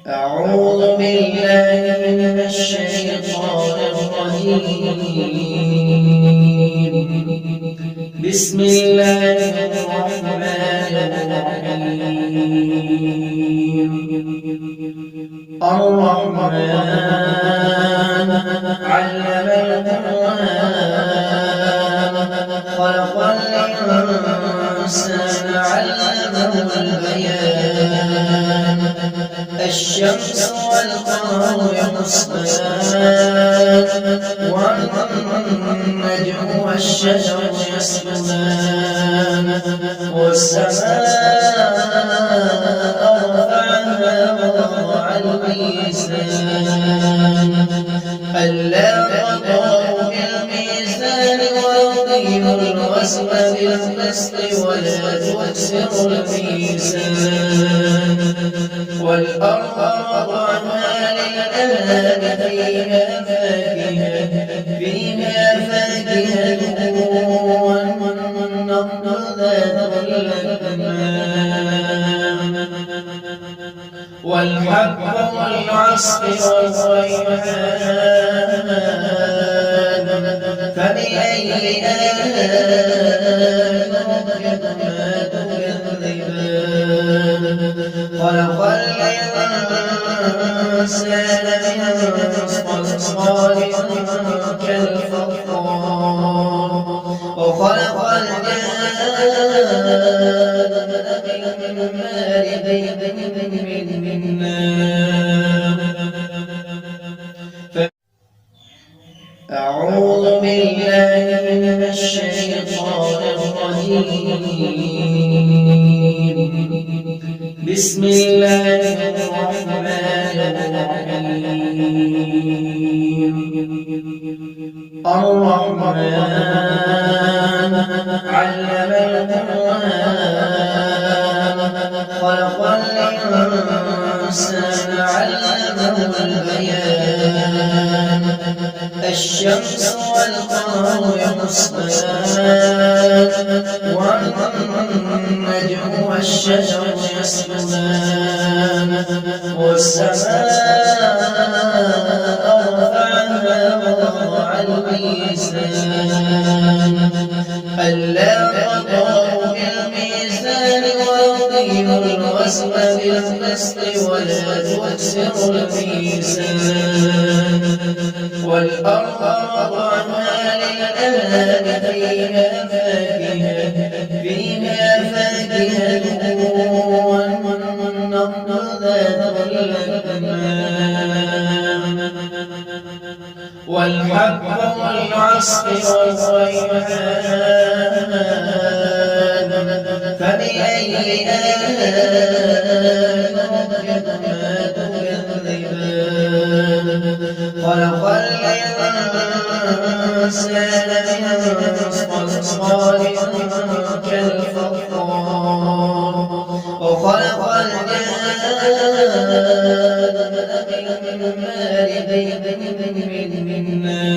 أعوذ بالله من الشيطان الرجيم. بسم الله الرحمن الرحيم. الرحمن علم القرآن خلق الإنسان علمه البيان. الشمس والقمر يحسبان والنجم والشجر يسجدان والسماء رفعها ووضع الميزان ألا تطغوا في الميزان وأقيموا الوزن بالقسط ولا تخسروا الميزان. والأرض وضعها للأنام فيها فاكهة والنخل ذات الأكمام والحب والعصف والريحان فبأي آلاء ربكما تكذبان. خلق الإنسان من صلصال كالفخار وخلق الجان من مارد من نار. أعوذ بالله من الشيطان الرجيم. بسم الله الرحمن الرحيم. الرحمن علم القرآن خلق الإنسان علمه البيان. الشمس والقمر يحسبان والنجم والشجر يسجدان والسماء رفعها ووضع الميزان ألا تطغوا في الميزان وأقيموا الوزن بالقسط ولا تخسروا الميزان. والأرض وضعها للأنام فيها فاكهة والنخل ذات الأكمام والحب والعصف والريحان فبأي آلاء ربكما تكذبان. خلق الإنسان من صلصال كالفخار وخلق الجان من مارد من نار.